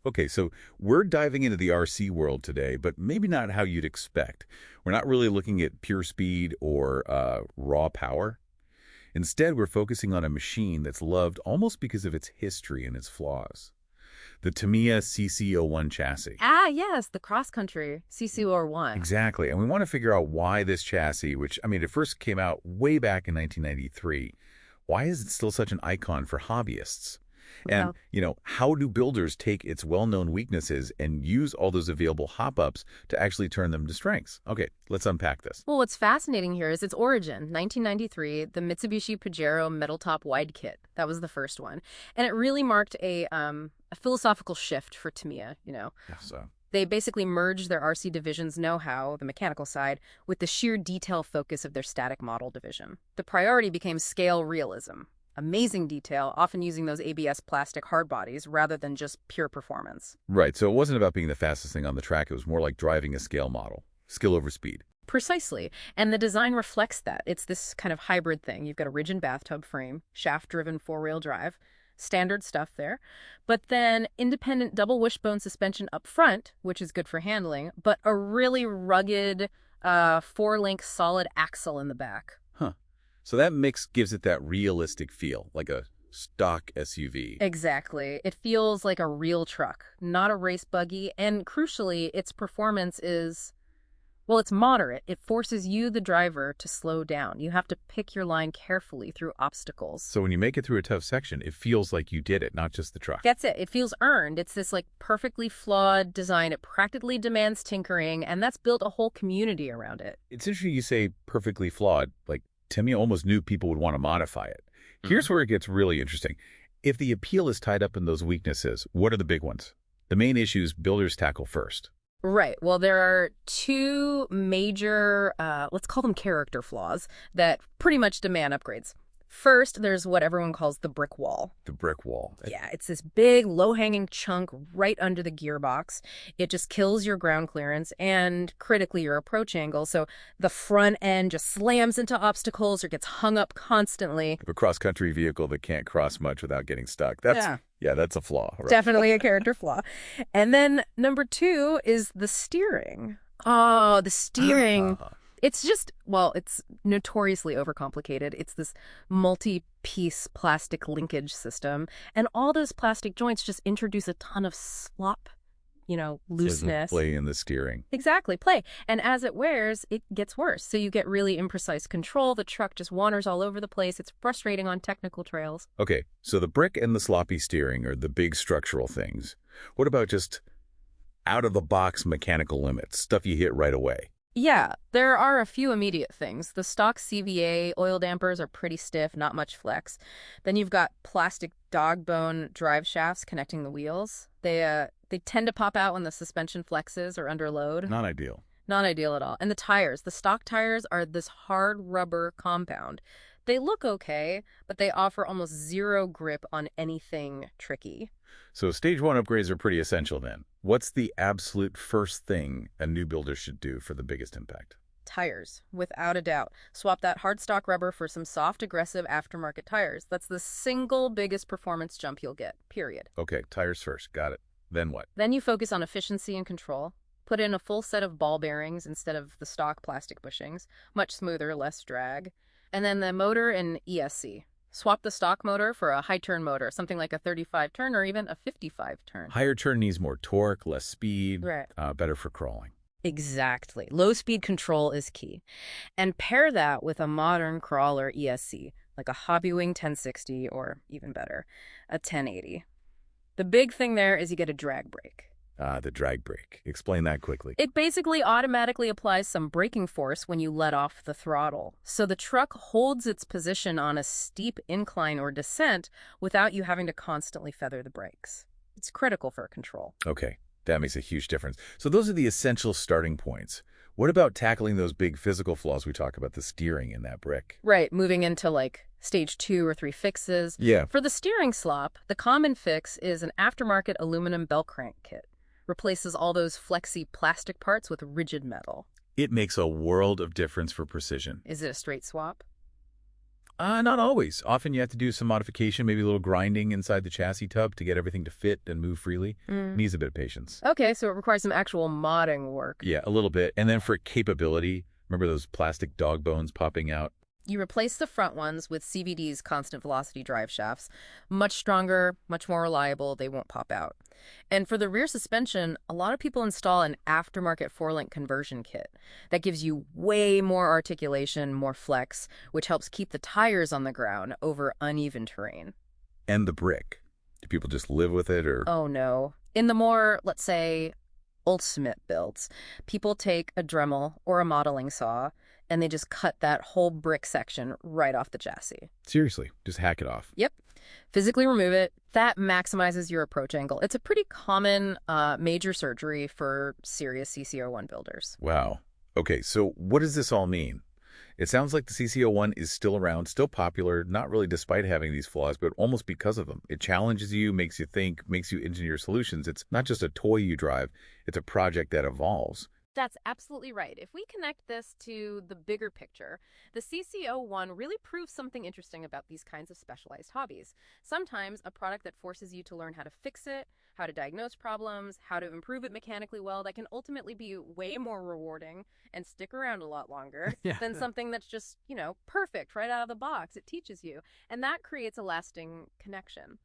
Okay, so we're diving into the RC world today, but maybe not how you'd expect. We're not really looking at pure speed or raw power. Instead, we're focusing on a machine that's loved almost because of its history and its flaws. The Tamiya CC-01 chassis. Ah, yes, the cross-country CC-01. Exactly, and we want to figure out why this chassis, which, I mean, it first came out way back in 1993, why is it still such an icon for hobbyists? And, Well, how do builders take its well-known weaknesses and use all those available hop-ups to actually turn them to strengths? Okay, let's unpack this. well, what's fascinating here is its origin. 1993, the Mitsubishi Pajero metal top wide kit. That was the first one. And it really marked a philosophical shift for Tamiya. Yeah, so. They basically merged their RC division's know-how, the mechanical side, with the sheer detail focus of their static model division. The priority became scale realism. Amazing detail, often using those ABS plastic hard bodies rather than just pure performance. Right, so it wasn't about being the fastest thing on the track. It was more like driving a scale model. Skill over speed. Precisely. And the design reflects that. It's this kind of hybrid thing. You've got a rigid bathtub frame, shaft-driven four-wheel drive, standard stuff there. But then independent double wishbone suspension up front, which is good for handling, but a really rugged four-link solid axle in the back. Huh. So that mix gives it that realistic feel, like a stock SUV. Exactly. It feels like a real truck, not a race buggy. And crucially, its performance is, well, it's moderate. It forces you, the driver, to slow down. You have to pick your line carefully through obstacles. So when you make it through a tough section, it feels like you did it, not just the truck. That's it. It feels earned. It's this like perfectly flawed design. It practically demands tinkering, and that's built a whole community around it. It's interesting you say perfectly flawed. Like, Tamiya almost knew people would want to modify it. Here's where it gets really interesting. If the appeal is tied up in those weaknesses, what are the big ones? The main issues builders tackle first. Right. Well, there are two major, let's call them character flaws, that pretty much demand upgrades. First, there's what everyone calls the brick wall. The brick wall. Yeah, it's this big, low-hanging chunk right under the gearbox. It just kills your ground clearance and, critically, your approach angle. So the front end just slams into obstacles or gets hung up constantly. A cross-country vehicle that can't cross much without getting stuck. That's a flaw. Right? Definitely a character flaw. And then number two is the steering. Oh, the steering. It's just, well, it's notoriously overcomplicated. It's this multi-piece plastic linkage system. And all those plastic joints just introduce a ton of slop, looseness. Play in the steering. Exactly, play. And as it wears, it gets worse. So you get really imprecise control. The truck just wanders all over the place. It's frustrating on technical trails. Okay, so the brick and the sloppy steering are the big structural things. What about just out-of-the-box mechanical limits, stuff you hit right away? Yeah, there are a few immediate things. The stock CVA oil dampers are pretty stiff, not much flex. Then you've got plastic dog bone drive shafts connecting the wheels. They tend to pop out when the suspension flexes or under load. Not ideal. Not ideal at all. And the tires. The stock tires are this hard rubber compound. They look okay, but they offer almost zero grip on anything tricky. So stage one upgrades are pretty essential then. What's the absolute first thing a new builder should do for the biggest impact? Tires, without a doubt. Swap that hard stock rubber for some soft, aggressive aftermarket tires. That's the single biggest performance jump you'll get, period. Okay, tires first. Got it. Then what? Then you focus on efficiency and control. Put in a full set of ball bearings instead of the stock plastic bushings. Much smoother, less drag. And then the motor and ESC. Swap the stock motor for a high-turn motor, something like a 35-turn or even a 55-turn. Higher turn needs more torque, less speed, Right. Better for crawling. Exactly. Low-speed control is key. And pair that with a modern crawler ESC, like a Hobbywing 1060 or, even better, a 1080. The big thing there is you get a drag brake. The drag brake. Explain that quickly. It basically automatically applies some braking force when you let off the throttle. So the truck holds its position on a steep incline or descent without you having to constantly feather the brakes. It's critical for control. Okay, that makes a huge difference. So those are the essential starting points. What about tackling those big physical flaws we talk about, the steering in that brick? Right, moving into like stage 2 or 3 fixes. Yeah. For the steering slop, the common fix is an aftermarket aluminum bell crank kit. Replaces all those flexy plastic parts with rigid metal. It makes a world of difference for precision. Is it a straight swap? Not always. Often you have to do some modification, maybe a little grinding inside the chassis tub to get everything to fit and move freely. Mm. Needs a bit of patience. Okay, so it requires some actual modding work. Yeah, a little bit. And then for capability, remember those plastic dog bones popping out? You replace the front ones with CVD's constant velocity drive shafts. Much stronger, much more reliable, they won't pop out. And for the rear suspension, a lot of people install an aftermarket four-link conversion kit. That gives you way more articulation, more flex, which helps keep the tires on the ground over uneven terrain. And the brick. Do people just live with it or? Oh no. In the more, let's say, ultimate builds, people take a Dremel or a modeling saw and they just cut that whole brick section right off the chassis. Seriously, just hack it off. Yep. Physically remove it. That maximizes your approach angle. It's a pretty common major surgery for serious CC-01 builders. Wow. Okay, so what does this all mean? It sounds like the CC-01 is still around, still popular, not really despite having these flaws, but almost because of them. It challenges you, makes you think, makes you engineer solutions. It's not just a toy you drive, it's a project that evolves. That's absolutely right. If we connect this to the bigger picture, the CC-01 really proves something interesting about these kinds of specialized hobbies. Sometimes a product that forces you to learn how to fix it, how to diagnose problems, how to improve it mechanically well, that can ultimately be way more rewarding and stick around a lot longer than something that's just, perfect right out of the box. It teaches you. And that creates a lasting connection.